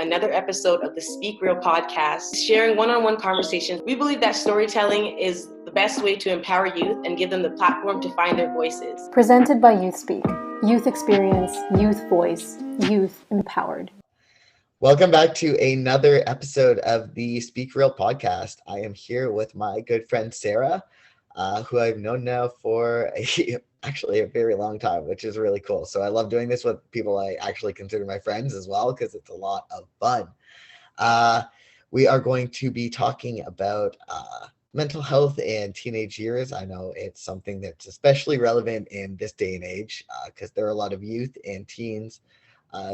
another episode of the Speak Real podcast, sharing one-on-one conversations. We believe that storytelling is the best way to empower youth and give them the platform to find their voices. Presented by YouthSpeak. Youth experience, youth voice, youth empowered. Welcome back to another episode of the Speak Real podcast. I am here with my good friend Sara, who I've known now for actually a very long time, which is really cool. So I love doing this with people I actually consider my friends as well, because it's a lot of fun. We are going to be talking about mental health and teenage years. I know it's something that's especially relevant in this day and age, because there are a lot of youth and teens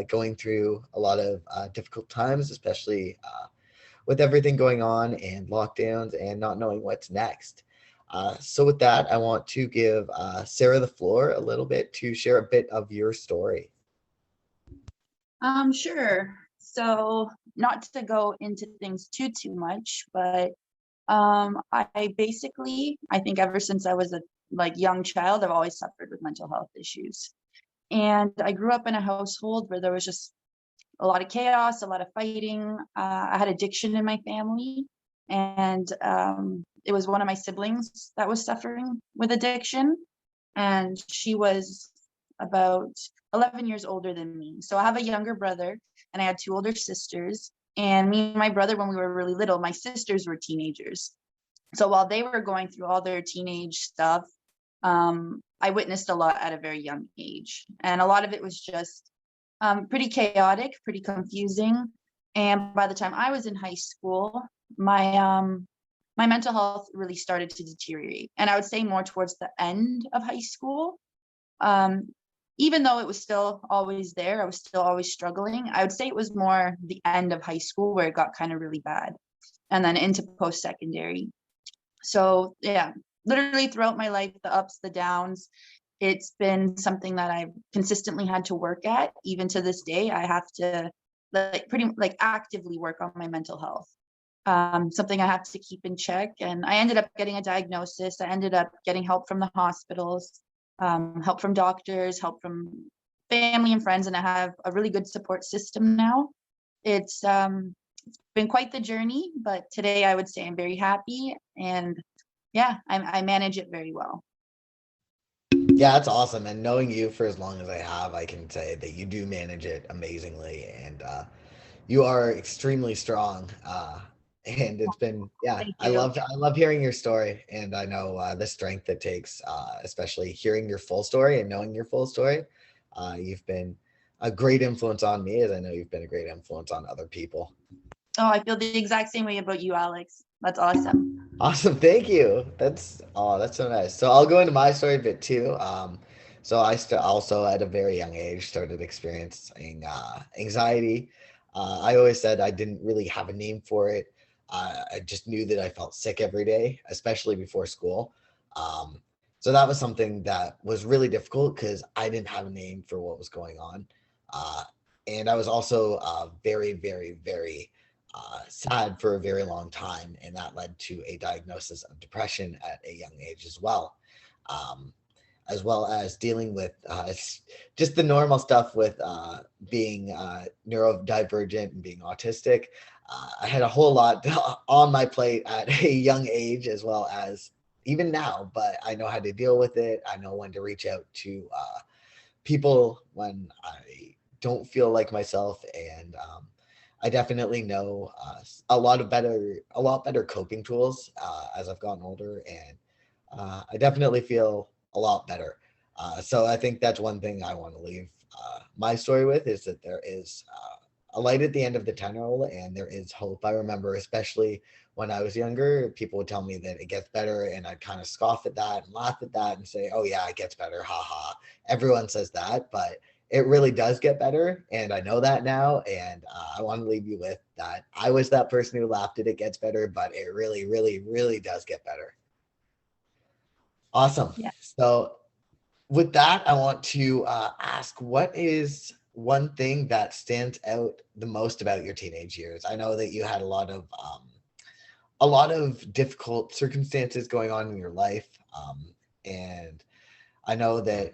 going through a lot of difficult times, especially with everything going on and lockdowns and not knowing what's next. So with that, I want to give Sara the floor a little bit to share a bit of your story. Sure. So not to go into things too much, but I think ever since I was a young child, I've always suffered with mental health issues. And I grew up in a household where there was just a lot of chaos, a lot of fighting. I had addiction in my family, and it was one of my siblings that was suffering with addiction, and she was about 11 years older than me. So I have a younger brother, and I had two older sisters. And me and my brother, when we were really little, my sisters were teenagers. So while they were going through all their teenage stuff, I witnessed a lot at a very young age. And a lot of it was just pretty chaotic, pretty confusing. And by the time I was in high school, my mental health really started to deteriorate. And I would say more towards the end of high school. Even though it was still always there, I was still always struggling. I would say it was more the end of high school where it got kind of really bad, and then into post-secondary. So yeah, literally throughout my life, the ups, the downs, it's been something that I've consistently had to work at. Even to this day, I have to actively work on my mental health. Something I have to keep in check. And I ended up getting a diagnosis. I ended up getting help from the hospitals, help from doctors, help from family and friends, and I have a really good support system now. It's been quite the journey, but today I would say I'm very happy, and yeah, I manage it very well. Yeah, that's awesome. And knowing you for as long as I have, I can say that you do manage it amazingly, and you are extremely strong. And it's been, yeah, I love hearing your story, and I know the strength it takes, especially hearing your full story and knowing your full story. You've been a great influence on me, as I know you've been a great influence on other people. Oh, I feel the exact same way about you, Alex. That's awesome. Awesome, thank you. That's so nice. So I'll go into my story a bit too. So I also at a very young age started experiencing anxiety. I always said I didn't really have a name for it. I just knew that I felt sick every day, especially before school. So that was something that was really difficult because I didn't have a name for what was going on. And I was also very, very, very sad for a very long time. And that led to a diagnosis of depression at a young age as well as dealing with just the normal stuff with being neurodivergent and being autistic. I had a whole lot on my plate at a young age, as well as even now, but I know how to deal with it. I know when to reach out to people when I don't feel like myself. And I definitely know a lot better coping tools as I've gotten older. And I definitely feel a lot better. So I think that's one thing I want to leave my story with, is that there is a light at the end of the tunnel, and there is hope. I remember, especially when I was younger, people would tell me that it gets better, and I'd kind of scoff at that and laugh at that and say, oh yeah, it gets better, haha. Everyone says that, but it really does get better, and I know that now. And I want to leave you with that. I was that person who laughed at it gets better, but it really, really, really does get better. Awesome. Yeah. So with that, I want to ask, what is one thing that stands out the most about your teenage years? I know that you had a lot of difficult circumstances going on in your life, and I know that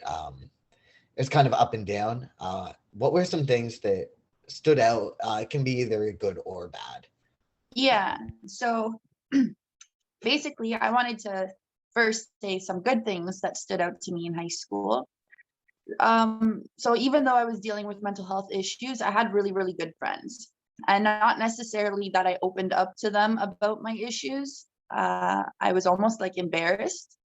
it's kind of up and down. What were some things that stood out. It can be either good or bad. Yeah. So basically, I wanted to first say some good things that stood out to me in high school. So even though I was dealing with mental health issues, I had really, really good friends. And not necessarily that I opened up to them about my issues. I was almost like embarrassed,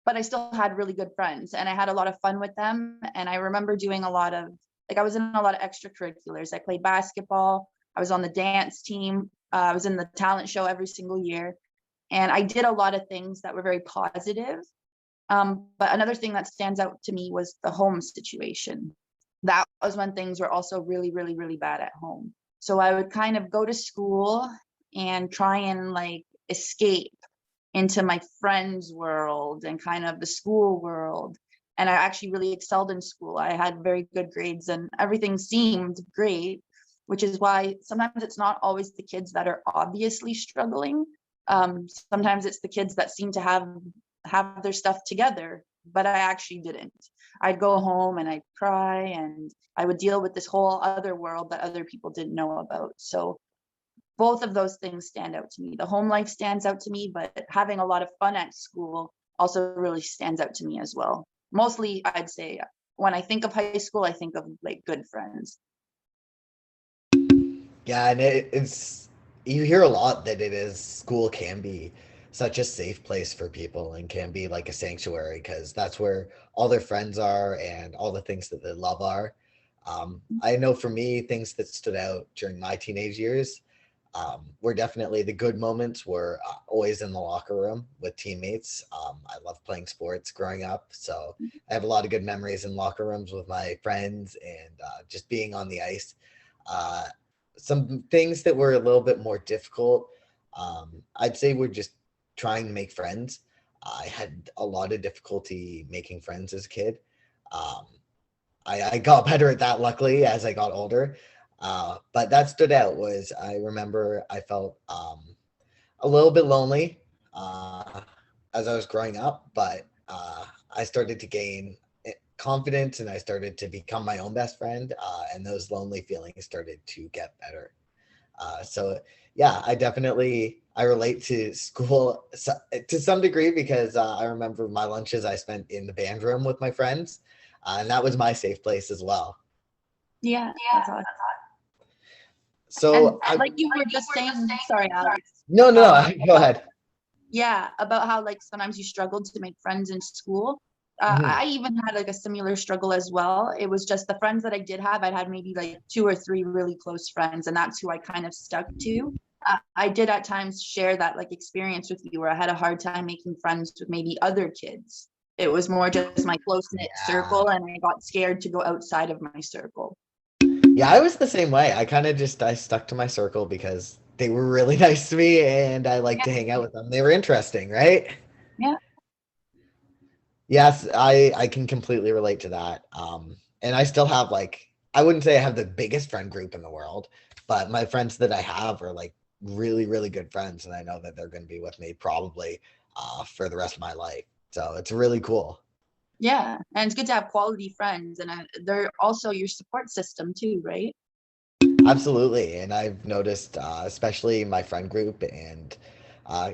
but I still had really good friends and I had a lot of fun with them. And I remember doing a lot of, like, I was in a lot of extracurriculars. I played basketball, I was on the dance team, I was in the talent show every single year. And I did a lot of things that were very positive. But another thing that stands out to me was the home situation. That was when things were also really, really, really bad at home. So I would kind of go to school and try and like escape into my friends' world and kind of the school world. And I actually really excelled in school. I had very good grades and everything seemed great, which is why sometimes it's not always the kids that are obviously struggling. Sometimes it's the kids that seem to have their stuff together, but I actually didn't. I'd go home and I'd cry and I would deal with this whole other world that other people didn't know about. So both of those things stand out to me. The home life stands out to me, but having a lot of fun at school also really stands out to me as well. Mostly, I'd say when I think of high school, I think of like good friends. Yeah, and it's you hear a lot that school can be such a safe place for people and can be like a sanctuary because that's where all their friends are and all the things that they love are. I know for me, things that stood out during my teenage years were definitely the good moments were always in the locker room with teammates. I love playing sports growing up, so I have a lot of good memories in locker rooms with my friends and just being on the ice. Uh, some things that were a little bit more difficult, I'd say, were just trying to make friends. I had a lot of difficulty making friends as a kid. Um, I got better at that, luckily, as I got older. But that stood out was I remember I felt a little bit lonely as I was growing up, but I started to gain confidence and I started to become my own best friend, and those lonely feelings started to get better. So yeah, I relate to school to some degree because I remember my lunches I spent in the band room with my friends, and that was my safe place as well. Yeah, that's awesome. So And like you were just saying, sorry, Alex. no, no, no, go ahead. Yeah, about how like sometimes you struggled to make friends in school. Mhm. I even had like a similar struggle as well. It was just the friends that I did have, I'd had maybe like two or three really close friends, and that's who I kind of stuck to. I did at times share that like experience with you where I had a hard time making friends with maybe other kids. It was more just my close knit Yeah. circle, and I got scared to go outside of my circle. Yeah, I was the same way. I stuck to my circle because they were really nice to me and I liked Yeah, to hang out with them. They were interesting, right? yeah, Yes, I can completely relate to that. And I still have like I wouldn't say I have the biggest friend group in the world, but my friends that I have are like really, really good friends, and I know that they're going to be with me probably for the rest of my life. So it's really cool. yeah. And it's good to have quality friends, and they're also your support system too, right? Absolutely. And I've noticed, especially my friend group and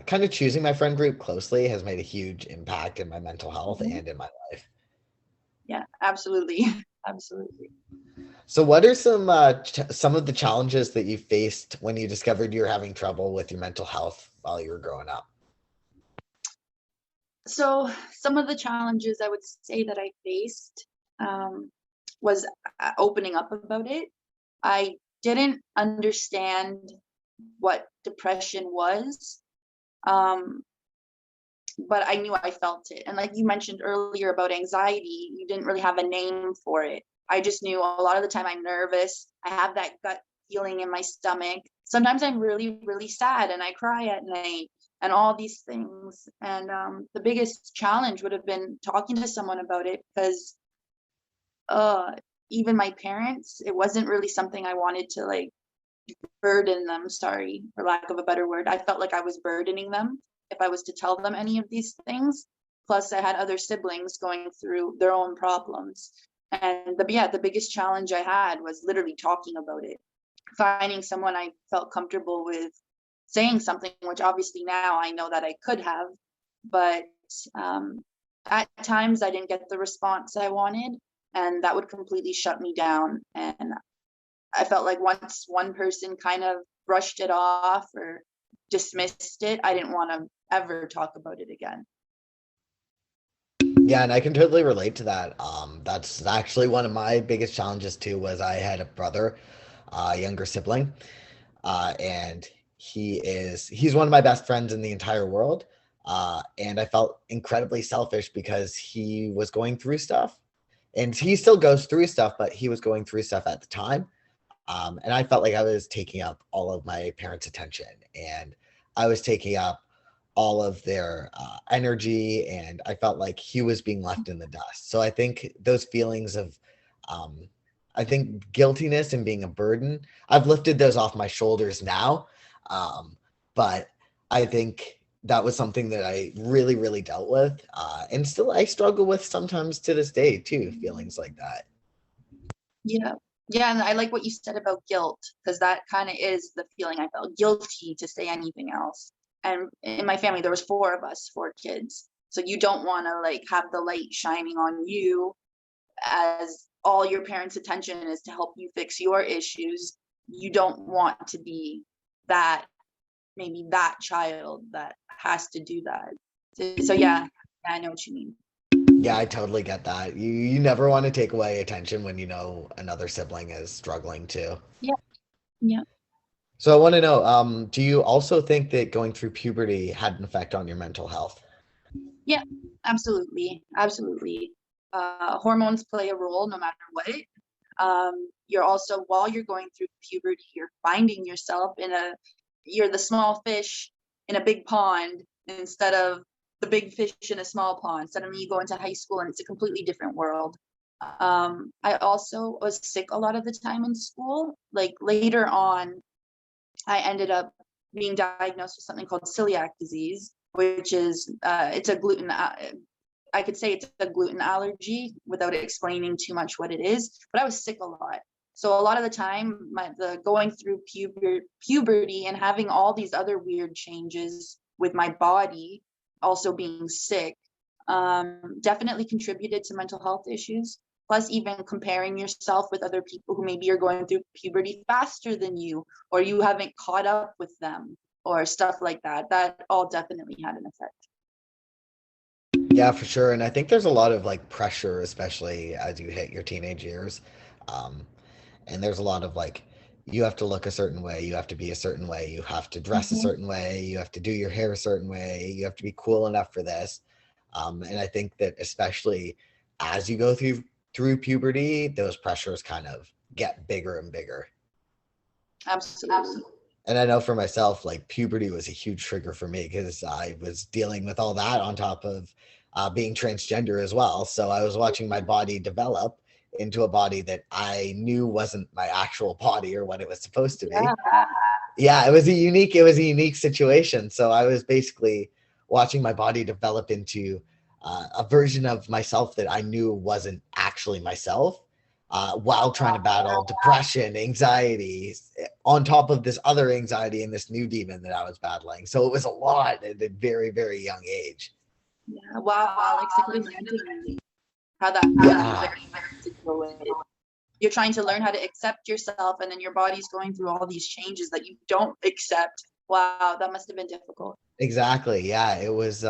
kind of choosing my friend group closely has made a huge impact in my mental health Mhm. and in my life. Yeah, absolutely. Absolutely. So, what are some of the challenges that you faced when you discovered you were having trouble with your mental health while you were growing up? So some of the challenges I would say that I faced was opening up about it. I didn't understand what depression was, um, but I knew I felt it. And like you mentioned earlier about anxiety, you didn't really have a name for it. I just knew a lot of the time I'm nervous. I have that gut feeling in my stomach. Sometimes I'm really, really sad and I cry at night and all these things. And the biggest challenge would have been talking to someone about it because uh, even my parents, it wasn't really something I wanted to like burden them, sorry, for lack of a better word. I felt like I was burdening them if I was to tell them any of these things. Plus, I had other siblings going through their own problems. And the biggest challenge I had was literally talking about it, finding someone I felt comfortable with saying something, which obviously now I know that I could have, but at times I didn't get the response I wanted, and that would completely shut me down. And I felt like once one person kind of brushed it off or dismissed it, I didn't want to ever talk about it again. Yeah, and I can totally relate to that. That's actually one of my biggest challenges too, was I had a brother, a younger sibling, and he's one of my best friends in the entire world. And I felt incredibly selfish because he was going through stuff, and he still goes through stuff, but he was going through stuff at the time. And I felt like I was taking up all of my parents' attention, and I was taking up all of their energy, and I felt like he was being left in the dust. So I think those feelings of, um, I think guiltiness and being a burden, I've lifted those off my shoulders now. But I think that was something that I really, really dealt with. And still I struggle with sometimes to this day too, feelings like that. Yeah. Yeah, and I like what you said about guilt, because that kind of is the feeling I felt, guilty to say anything else. And in my family, there was four of us, four kids. So you don't want to like have the light shining on you, as all your parents' attention is to help you fix your issues. You don't want to be that, maybe that child that has to do that. So yeah, I know what you mean. Yeah, I totally get that. You never want to take away attention when you know another sibling is struggling too. Yeah. Yeah. So I want to know, do you also think that going through puberty had an effect on your mental health? Yeah, absolutely. Absolutely. Hormones play a role no matter what. You're also, while you're going through puberty, you're finding yourself you're the small fish in a big pond instead of the big fish in a small pond. Suddenly you go into high school and it's a completely different world. I also was sick a lot of the time in school. Like later on, I ended up being diagnosed with something called celiac disease, which is it's a gluten. I could say it's a gluten allergy without explaining too much what it is. But I was sick a lot, so a lot of the time, the going through puberty and having all these other weird changes with my body, also being sick, definitely contributed to mental health issues. Plus, even comparing yourself with other people who maybe are going through puberty faster than you, or you haven't caught up with them, or stuff like that. That all definitely had an effect. Yeah, for sure. And I think there's a lot of like pressure, especially as you hit your teenage years. Um, and there's a lot of like, you have to look a certain way, you have to be a certain way, you have to dress a Mhm. certain way, you have to do your hair a certain way, you have to be cool enough for this. And I think that especially as you go through puberty, those pressures kind of get bigger and bigger. Absolutely. And I know for myself, like puberty was a huge trigger for me because I was dealing with all that on top of being transgender as well. So I was watching my body develop into a body that I knew wasn't my actual body or what it was supposed to be. Yeah. Yeah, it was a unique situation. So I was basically watching my body develop into a version of myself that I knew wasn't actually myself, while trying to battle depression, anxiety, on top of this other anxiety and this new demon that I was battling. So it was a lot at a very, very young age. Yeah. Wow, Alex, I can imagine how that Yeah. to go with. You're trying to learn how to accept yourself, and then your body's going through all these changes that you don't accept. Wow, that must have been difficult. Exactly. Yeah, it was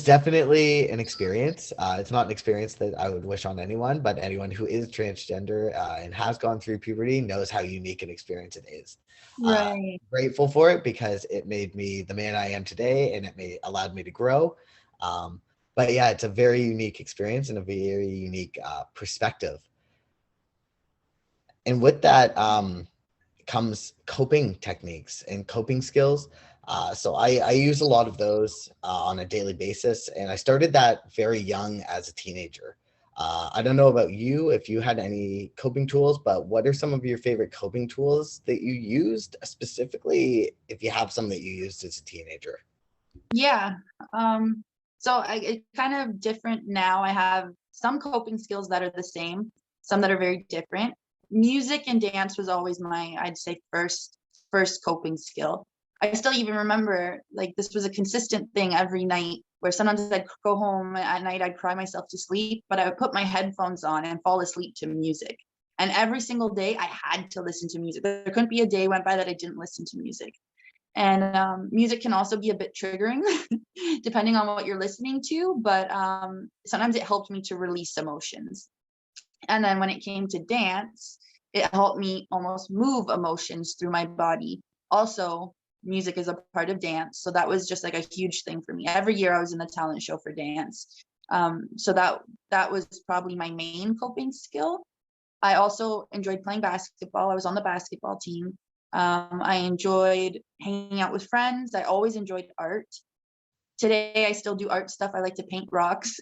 definitely an experience. It's not an experience that I would wish on anyone, but anyone who is transgender and has gone through puberty knows how unique an experience it is. Right. Grateful for it because it made me the man I am today, and allowed me to grow. But yeah, it's a very unique experience and a very unique perspective. And with that, comes coping techniques and coping skills. So I use a lot of those on a daily basis, and I started that very young as a teenager. I don't know about you if you had any coping tools, but what are some of your favorite coping tools that you used, specifically if you have some that you used as a teenager? Yeah. So it's kind of different now. I have some coping skills that are the same, some that are very different. Music and dance was always my, I'd say, first coping skill. I still even remember, like, this was a consistent thing every night, where sometimes I'd go home at night, I'd cry myself to sleep, but I would put my headphones on and fall asleep to music. And every single day I had to listen to music. There couldn't be a day went by that I didn't listen to music. And music can also be a bit triggering depending on what you're listening to, but sometimes it helped me to release emotions. And then when it came to dance, it helped me almost move emotions through my body. Also, music is a part of dance, so that was just like a huge thing for me. Every year I was in the talent show for dance, so that was probably my main coping skill. I also enjoyed playing basketball. I was on the basketball team. I enjoyed hanging out with friends. I always enjoyed art. Today I still do art stuff. I like to paint rocks.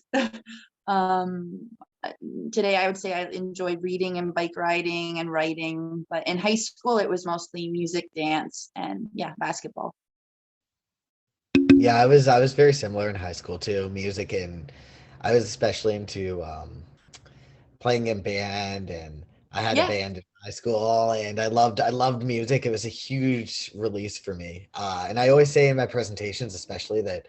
Today I would say I enjoy reading and bike riding and writing, but in high school it was mostly music, dance, and basketball. Yeah, I was very similar in high school too. Music, and I was especially into playing in band, and I had a band in high school, and I loved music. It was a huge release for me. And I always say in my presentations, especially, that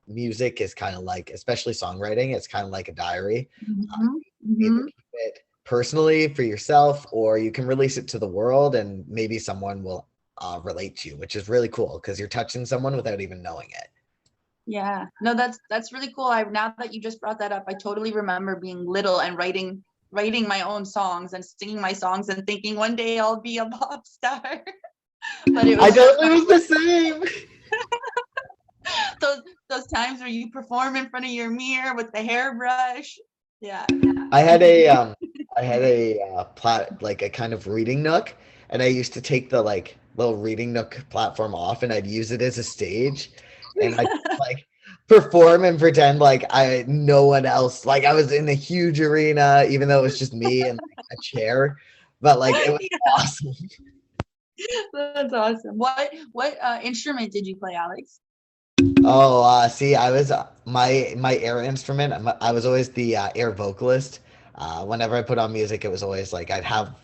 music is kind of like, especially songwriting, it's kind of like a diary. Either keep it personally for yourself, or you can release it to the world, and maybe someone will relate to you, which is really cool because you're touching someone without even knowing it. Yeah, no, that's really cool. Now that you just brought that up, I totally remember being little and writing my own songs and singing my songs and thinking one day I'll be a pop star. But it was I totally was the same. those times where you perform in front of your mirror with the hairbrush. Yeah. I had a like a kind of reading nook, and I used to take the like little reading nook platform off, and I'd use it as a stage, and I'd like perform and pretend like no one else, like I was in a huge arena, even though it was just me and like a chair, but like it was awesome. That's awesome. What instrument did you play, Alex? Oh, see, I was my air instrument. I was always the air vocalist. Whenever I put on music, it was always like I'd have.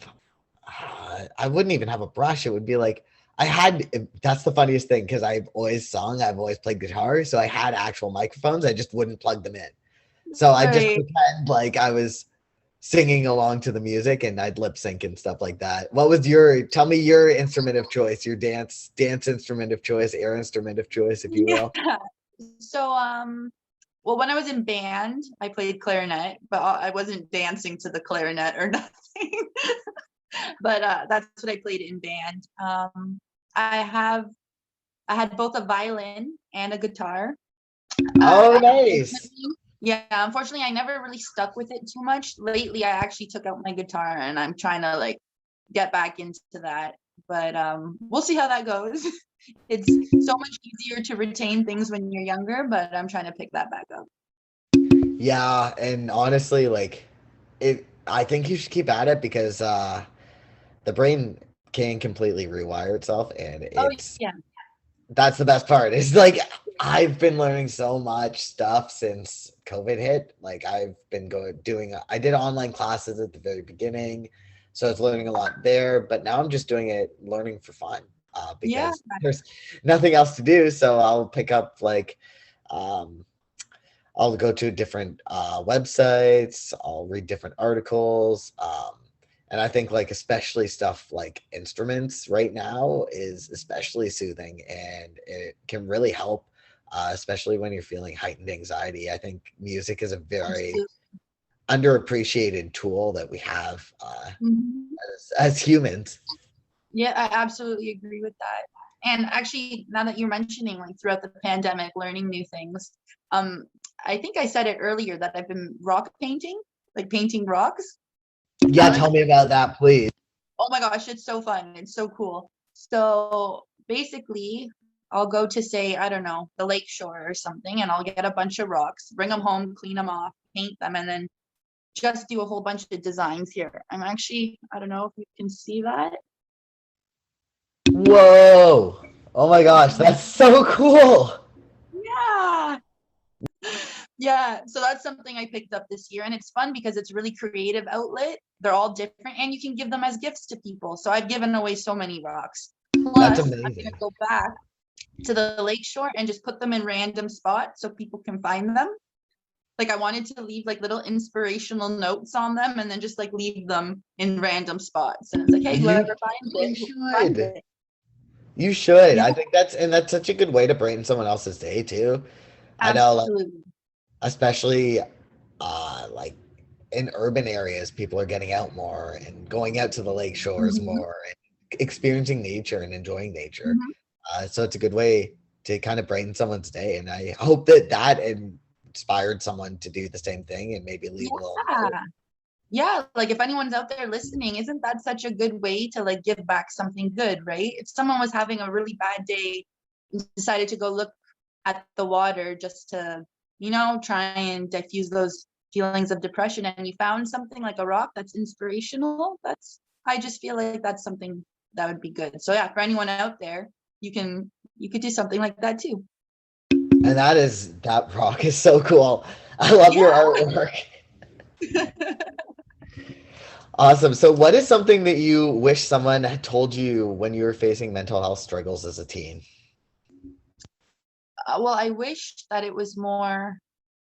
I wouldn't even have a brush. It would be like I had. That's the funniest thing, because I've always sung. I've always played guitar, so I had actual microphones. I just wouldn't plug them in. So I just pretend like I was singing along to the music, and I'd lip sync and stuff like that. Tell me your instrument of choice, your dance instrument of choice, air instrument of choice, if you will. Yeah. So, well, when I was in band, I played clarinet, but I wasn't dancing to the clarinet or nothing. But that's what I played in band. I had both a violin and a guitar. Oh, nice. Yeah, unfortunately, I never really stuck with it too much. Lately, I actually took out my guitar, and I'm trying to like get back into that. But we'll see how that goes. It's so much easier to retain things when you're younger, but I'm trying to pick that back up. Yeah, and honestly, like I think you should keep at it, because the brain can completely rewire itself, and that's the best part. It's like I've been learning so much stuff since COVID hit. Like I've been I did online classes at the very beginning, so I was learning a lot there, but now I'm just learning for fun, because there's nothing else to do. So I'll pick up like, I'll go to different websites, I'll read different articles, and I think like especially stuff like instruments right now is especially soothing, and it can really help, especially when you're feeling heightened anxiety. I think music is a very underappreciated tool that we have as humans. Yeah, I absolutely agree with that. And actually, now that you're mentioning like throughout the pandemic, learning new things, I think I said it earlier that I've been rock painting, like painting rocks. Yeah, tell me about that, please. Oh my gosh, it's so fun. It's so cool. So basically, I'll go to, say, I don't know, the lake shore or something, and I'll get a bunch of rocks, bring them home, clean them off, paint them, and then just do a whole bunch of designs here. I don't know if you can see that. Whoa. Oh my gosh, that's so cool. Yeah. Yeah, so that's something I picked up this year, and it's fun because it's really creative outlet. They're all different, and you can give them as gifts to people. So I've given away so many rocks. That's Plus, I'm gonna amazing. go back to the lakeshore and just put them in random spots so people can find them. Like I wanted to leave like little inspirational notes on them, and then just like leave them in random spots. And it's like, hey, You whoever finds you it, find should. it. You should. Yeah, I think that's such a good way to brighten someone else's day too. I know, like, absolutely. especially like in urban areas, people are getting out more and going out to the lake shores Mhm, more and experiencing nature and enjoying nature. mhm. So it's a good way to kind of brighten someone's day. And I hope that that inspired someone to do the same thing and maybe leave a little note. Yeah. Yeah, like if anyone's out there listening, isn't that such a good way to like give back something good, right? If someone was having a really bad day and decided to go look at the water just to, try and diffuse those feelings of depression, and you found something like a rock that's inspirational, I just feel like that's something that would be good. So yeah, for anyone out there, you could do something like that too. And that rock is so cool. I love your Yeah. artwork. Awesome. So, what is something that you wish someone had told you when you were facing mental health struggles as a teen? Well, I wish that it was more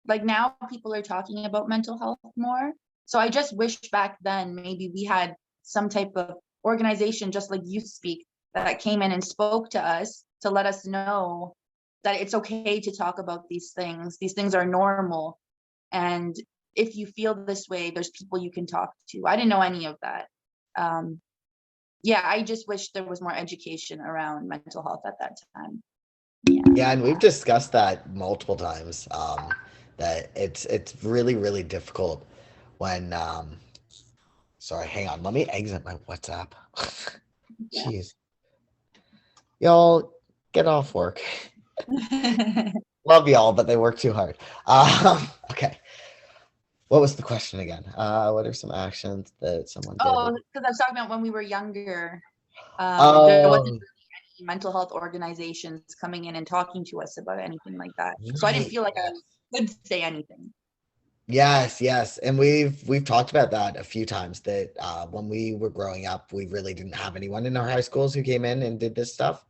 like now people are talking about mental health more. So I just wish back then maybe we had some type of organization just like YouthSpeak that came in and spoke to us to let us know that it's okay to talk about these things. These things are normal. And if you feel this way, there's people you can talk to. I didn't know any of that. Um, yeah, I just wish there was more education around mental health at that time. Yeah. Yeah, and we've discussed that multiple times. That it's really really difficult when. Sorry, hang on. Let me exit my WhatsApp. Yeah. Jeez, y'all get off work. Love y'all, but they work too hard. Okay. What was the question again? What are some actions that someone did? Oh, because I was talking about when we were younger, there wasn't Oh, really any mental health organizations coming in and talking to us about anything like that. So I didn't right. feel like I Yes. could say anything. Yes, yes, and we've talked about that a few times. That when we were growing up, we really didn't have anyone in our high schools who came in and did this stuff.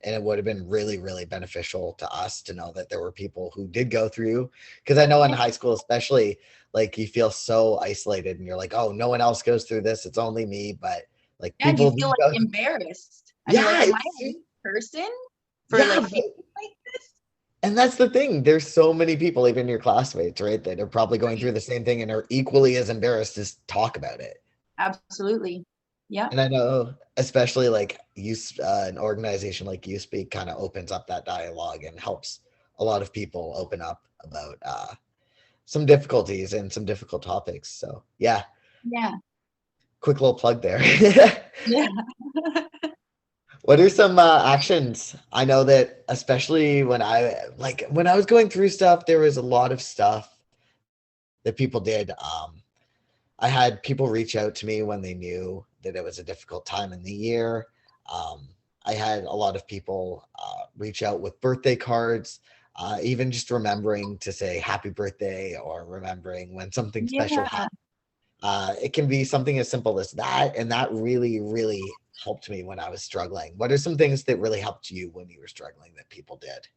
And it would have been really, really beneficial to us to know that there were people who did go through. Because I know in Yeah, high school, especially, like you feel so isolated, and you're like, oh, no one else goes through this. It's only me. But like and you people feel do like go. embarrassed, and you're like, Yeah, "Am I a weak person for yeah, like feeling like this?" and that's the thing. There's so many people, even your classmates, right, that are probably going Right. through the same thing and are equally as embarrassed to talk about it. Absolutely. Yeah. And I know, especially like an organization like YouthSpeak kind of opens up that dialogue and helps a lot of people open up about some difficulties and some difficult topics. So yeah, Yeah. quick little plug there. Yeah. What are some actions? I know that especially when I was going through stuff, there was a lot of stuff that people did. I had people reach out to me when they knew that it was a difficult time in the year. Um, I had a lot of people reach out with birthday cards, even just remembering to say happy birthday or remembering when something special Yeah. happened. It can be something as simple as that. And that really, really helped me when I was struggling. What are some things that really helped you when you were struggling that people did?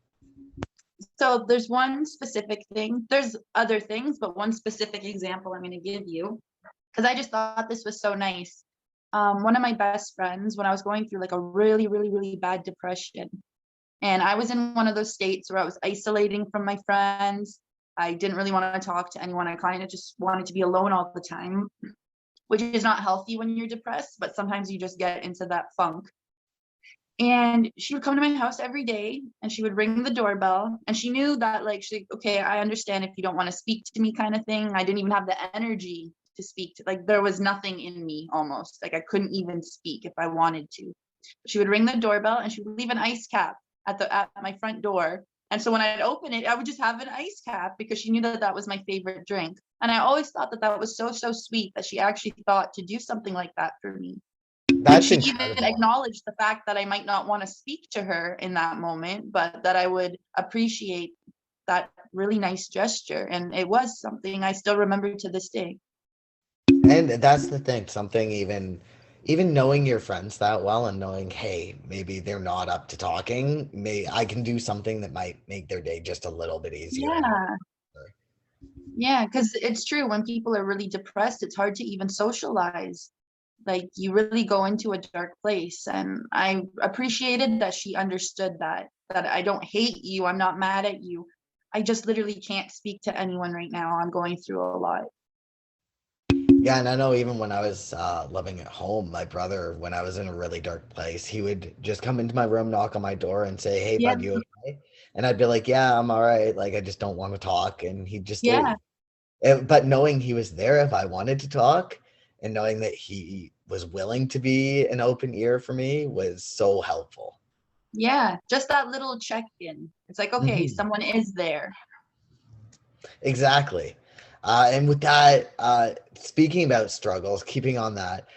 So there's one specific thing. There's other things, but one specific example I'm going to give you because I just thought this was so nice. One of my best friends, when I was going through like a really, really, really bad depression, and I was in one of those states where I was isolating from my friends. I didn't really want to talk to anyone. I kind of just wanted to be alone all the time, which is not healthy when you're depressed, but sometimes you just get into that funk. And she would come to my house every day and she would ring the doorbell, and she knew that like okay, I understand if you don't want to speak to me kind of thing. I didn't even have the energy to speak to, like there was nothing in me, almost like I couldn't even speak if I wanted to. She would ring the doorbell and she would leave an ice cap at my front door. And so when I'd open it, I would just have an ice cap because she knew that that was my favorite drink. And I always thought that that was so, so sweet that she actually thought to do something like that for me. And That's she even incredible. acknowledged the fact that I might not want to speak to her in that moment, but that I would appreciate that really nice gesture, and it was something I still remember to this day. And that's the thing, something even knowing your friends that well and knowing, hey, maybe they're not up to talking, may I can do something that might make their day just a little bit easier. Yeah. Yeah, because it's true, when people are really depressed, it's hard to even socialize. Like, you really go into a dark place, and I appreciated that she understood that I don't hate you, I'm not mad at you. I just literally can't speak to anyone right now. I'm going through a lot. Yeah, and I know even when I was living at home, my brother, when I was in a really dark place, he would just come into my room, knock on my door, and say, "Hey, Yeah, bud, you okay?" And I'd be like, "Yeah, I'm all right. Like, I just don't want to talk," and he'd just yeah, leave. But knowing he was there if I wanted to talk, and knowing that he was willing to be an open ear for me was so helpful. yeah. Just that little check-in. It's like, okay, Mhm. someone is there. Exactly. And with that, speaking about struggles, keeping on that,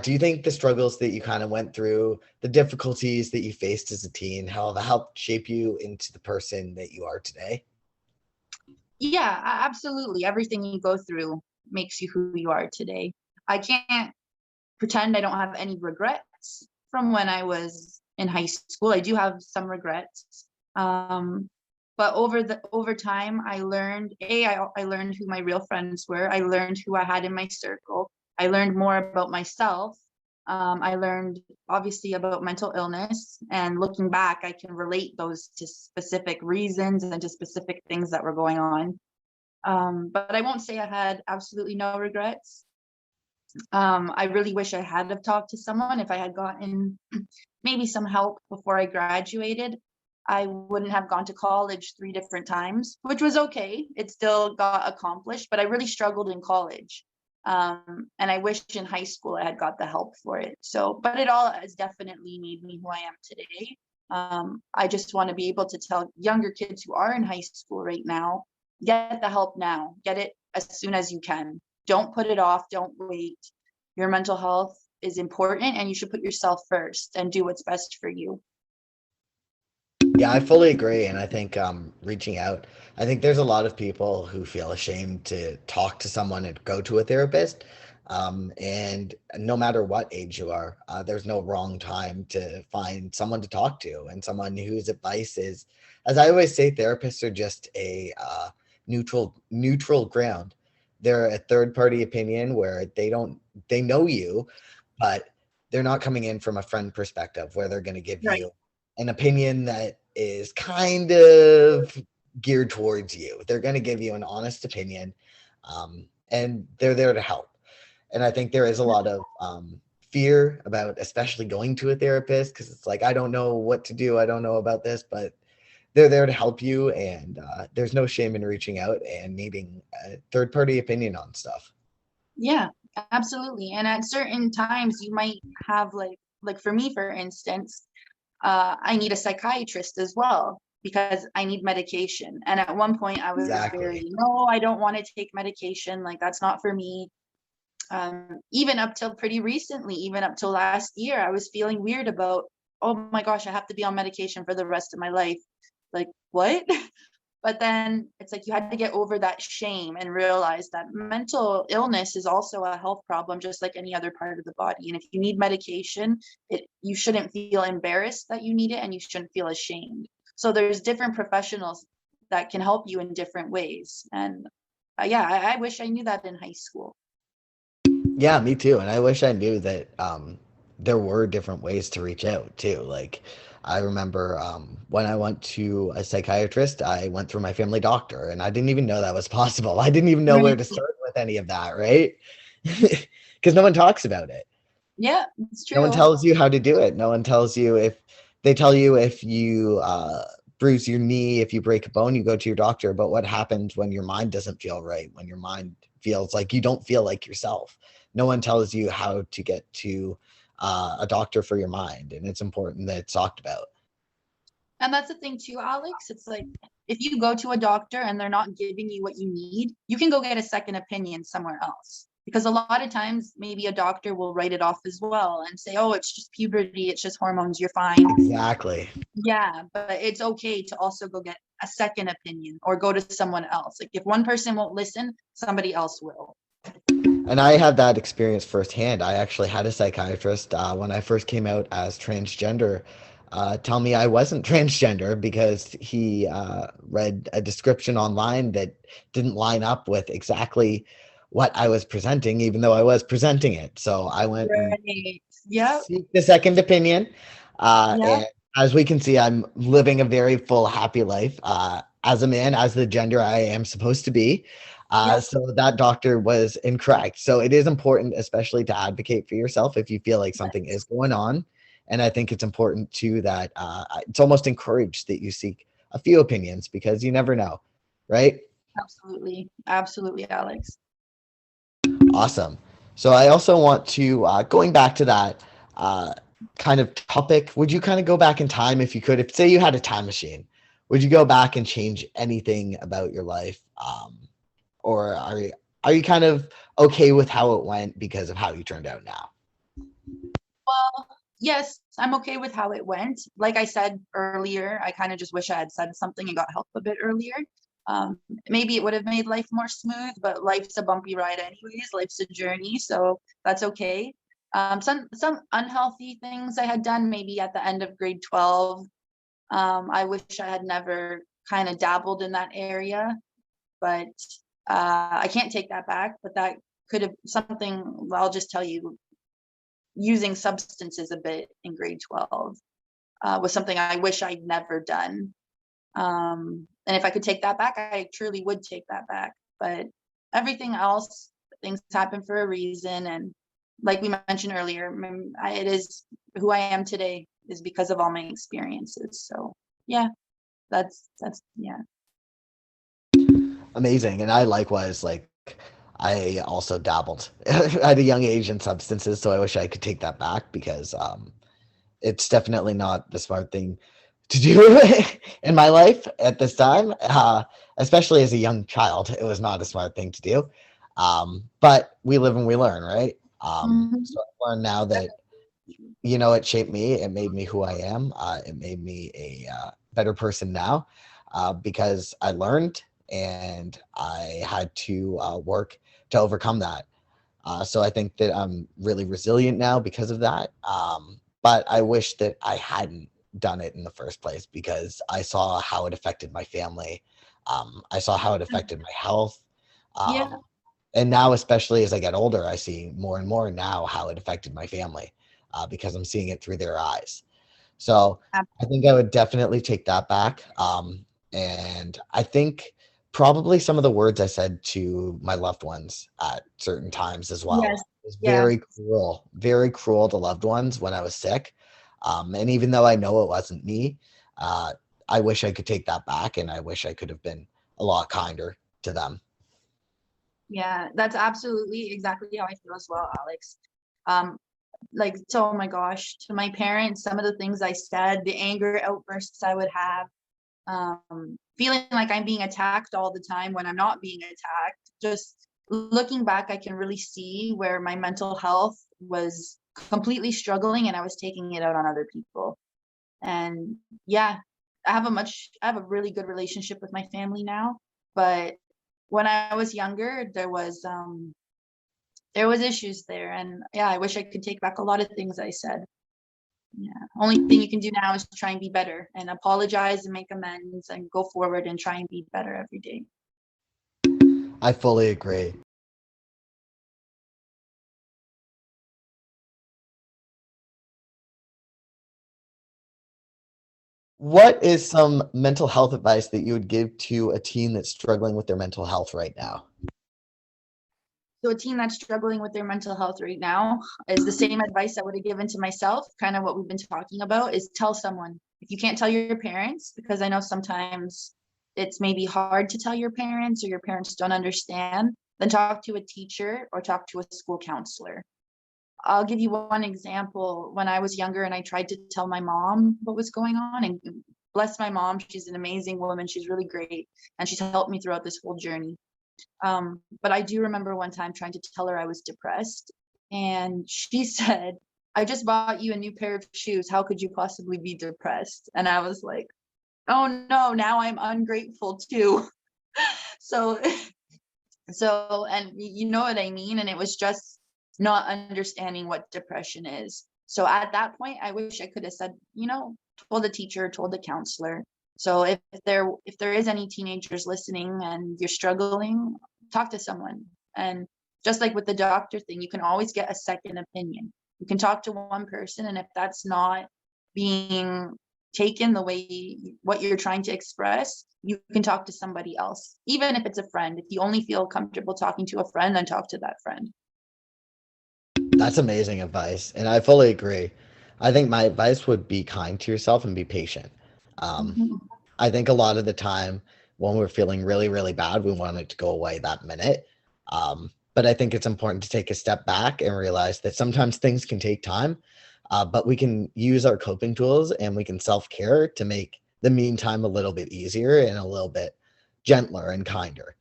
do you think the struggles that you kind of went through, the difficulties that you faced as a teen, have helped shape you into the person that you are today? Yeah, absolutely. Everything you go through makes you who you are today. I can't pretend I don't have any regrets from when I was in high school. I do have some regrets. But over time, I learned, I learned who my real friends were. I learned who I had in my circle. I learned more about myself. I learned obviously about mental illness, and looking back, I can relate those to specific reasons and to specific things that were going on. But I won't say I had absolutely no regrets. I really wish I had have talked to someone. If I had gotten maybe some help before I graduated, I wouldn't have gone to college 3 different times, which was okay. It still got accomplished, but I really struggled in college. And I wish in high school I had got the help for it. So, but it all has definitely made me who I am today. I just want to be able to tell younger kids who are in high school right now, get the help now, get it as soon as you can. Don't put it off, don't wait. Your mental health is important, and you should put yourself first and do what's best for you. Yeah, I fully agree. And I think reaching out, I think there's a lot of people who feel ashamed to talk to someone and go to a therapist. And no matter what age you are, there's no wrong time to find someone to talk to and someone whose advice is, as I always say, therapists are just a neutral ground. They're a third party opinion where they know you, but they're not coming in from a friend perspective where they're going to give Right. you an opinion that is kind of geared towards you. They're going to give you an honest opinion, and they're there to help. And I think there is a lot of fear about, especially going to a therapist, because it's like, I don't know what to do. I don't know about this, but they're there to help you. And there's no shame in reaching out and needing a third party opinion on stuff. Yeah, absolutely. And at certain times you might have like for me, for instance, I need a psychiatrist as well because I need medication. And at one point I was very, Exactly. no, I don't want to take medication. Like, that's not for me. Even up till pretty recently, even up till last year, I was feeling weird about, oh my gosh, I have to be on medication for the rest of my life. Like, what? But then it's like you had to get over that shame and realize that mental illness is also a health problem, just like any other part of the body. And if you need medication, you shouldn't feel embarrassed that you need it, and you shouldn't feel ashamed. So there's different professionals that can help you in different ways. And yeah, I wish I knew that in high school. Yeah, me too. And I wish I knew that there were different ways to reach out too. Like I remember when I went to a psychiatrist, I went through my family doctor, and I didn't even know that was possible. I didn't even know where Right. to start with any of that, right? Because no one talks about it. Yeah, it's No one true. tells you how to do it. No one tells you if they tell you if you bruise your knee, if you break a bone, you go to your doctor. But what happens when your mind doesn't feel right? When your mind feels like you don't feel like yourself? No one tells you how to get to a doctor for your mind, and it's important that it's talked about. And that's the thing too, Alex. It's like if you go to a doctor and they're not giving you what you need, you can go get a second opinion somewhere else. Because a lot of times, maybe a doctor will write it off as well and say, oh, it's just puberty, it's just hormones, you're fine. Exactly. Yeah, but it's okay to also go get a second opinion or go to someone else. Like if one person won't listen, somebody else will. And I had that experience firsthand. I actually had a psychiatrist when I first came out as transgender tell me I wasn't transgender because he read a description online that didn't line up with exactly what I was presenting, even though I was presenting it. So I went and Right. Yep. seek the second opinion. Yep. And as we can see, I'm living a very full, happy life as a man, as the gender I am supposed to be. Yep. So that doctor was incorrect. So it is important, especially to advocate for yourself if you feel like something is going on. And I think it's important too that it's almost encouraged that you seek a few opinions because you never know, right? Absolutely. Absolutely, Alex. Awesome. So I also want to, going back to that kind of topic, would you kind of go back in time if you could? If say you had a time machine, would you go back and change anything about your life? Or are you kind of okay with how it went because of how you turned out now? Well, yes, I'm okay with how it went. Like I said earlier, I kind of just wish I had said something and got help a bit earlier. Maybe it would have made life more smooth, but life's a bumpy ride anyways. Life's a journey, so that's okay. Some unhealthy things I had done maybe at the end of grade 12. I wish I had never kind of dabbled in that area, but I can't take that back. But that could have something, I'll just tell you, using substances a bit in grade 12 was something I wish I'd never done. And if I could take that back, I truly would take that back. But everything else, things happen for a reason. And like we mentioned earlier, it is who I am today is because of all my experiences. So yeah, that's yeah. Amazing. And I likewise, like, I also dabbled at a young age in substances, so I wish I could take that back because it's definitely not the smart thing to do in my life at this time, especially as a young child. It was not a smart thing to do. But we live and we learn, right? So I learned now that, you know, it shaped me. It made me who I am. It made me a better person now because I learned and I had to work to overcome that. So I think that I'm really resilient now because of that. But I wish that I hadn't done it in the first place because I saw how it affected my family. I saw how it affected my health. Yeah. And now, especially as I get older, I see more and more now how it affected my family because I'm seeing it through their eyes. So I think I would definitely take that back. And I think probably some of the words I said to my loved ones at certain times as well. Yes. It was Yeah. very cruel to loved ones when I was sick. And even though I know it wasn't me, I wish I could take that back and I wish I could have been a lot kinder to them. Yeah, that's absolutely exactly how I feel as well, Alex. Like, so, oh my gosh, to my parents, some of the things I said, the anger outbursts I would have, feeling like I'm being attacked all the time when I'm not being attacked. Just looking back, I can really see where my mental health was completely struggling and I was taking it out on other people. And yeah, I have a really good relationship with my family now, but when I was younger, there was issues there, and yeah, I wish I could take back a lot of things I said. Yeah, only thing you can do now is try and be better and apologize and make amends and go forward and try and be better every day. I fully agree. What is some mental health advice that you would give to a teen that's struggling with their mental health right now? So a teen that's struggling with their mental health right now is the same advice I would have given to myself, kind of what we've been talking about, is tell someone. If you can't tell your parents, because I know sometimes it's maybe hard to tell your parents or your parents don't understand, then talk to a teacher or talk to a school counselor. I'll give you one example. When I was younger and I tried to tell my mom what was going on, and bless my mom, she's an amazing woman. She's really great. And she's helped me throughout this whole journey. But I do remember one time trying to tell her I was depressed. And she said, I just bought you a new pair of shoes. How could you possibly be depressed? And I was like, Oh no, now I'm ungrateful too. So and you know what I mean? And it was just not understanding what depression is. So at that point, I wish I could have said, told the teacher, told the counselor. So if there is any teenagers listening and you're struggling, talk to someone. And just like with the doctor thing, you can always get a second opinion. You can talk to one person, and if that's not being taken the way what you're trying to express, you can talk to somebody else, even if it's a friend. If you only feel comfortable talking to a friend, then talk to that friend. That's amazing advice, and I fully agree. I think my advice would be kind to yourself and be patient. Um, Mhm. I think a lot of the time when we're feeling really, really bad, we want it to go away that minute. But I think it's important to take a step back and realize that sometimes things can take time, but we can use our coping tools and we can self-care to make the meantime a little bit easier and a little bit gentler and kinder.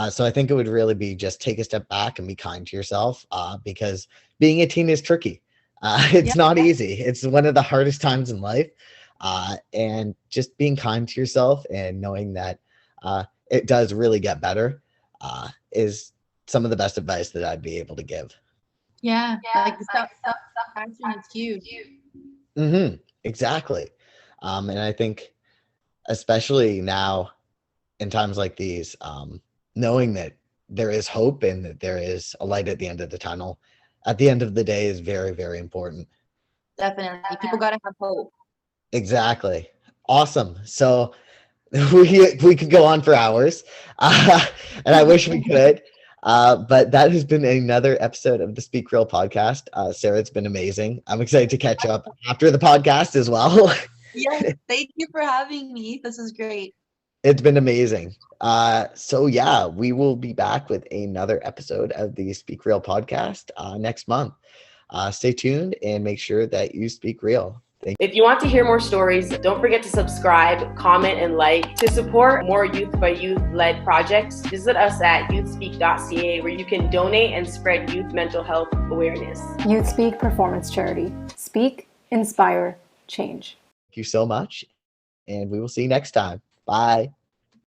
So I think it would really be just take a step back and be kind to yourself, because being a teen is tricky. It's Yeah. not easy. It's one of the hardest times in life. And just being kind to yourself and knowing that it does really get better is some of the best advice that I'd be able to give. Yeah. Like the self-compassion is huge. Exactly. And I think especially now in times like these, knowing that there is hope and that there is a light at the end of the tunnel at the end of the day is very, very important. Definitely. People got to have hope. Exactly. Awesome. So we could go on for hours, and I wish we could. But that has been another episode of the Speak Real podcast. Sarah, it's been amazing. I'm excited to catch up after the podcast as well. Yes. Thank you for having me. This is great. It's been amazing. So yeah, we will be back with another episode of the Speak Real podcast next month. Stay tuned and make sure that you speak real. If you want to hear more stories, don't forget to subscribe, comment, and like. To support more youth by youth led projects, visit us at youthspeak.ca, where you can donate and spread youth mental health awareness. YouthSpeak Performance Charity. Speak, inspire, change. Thank you so much, and we will see you next time. Bye.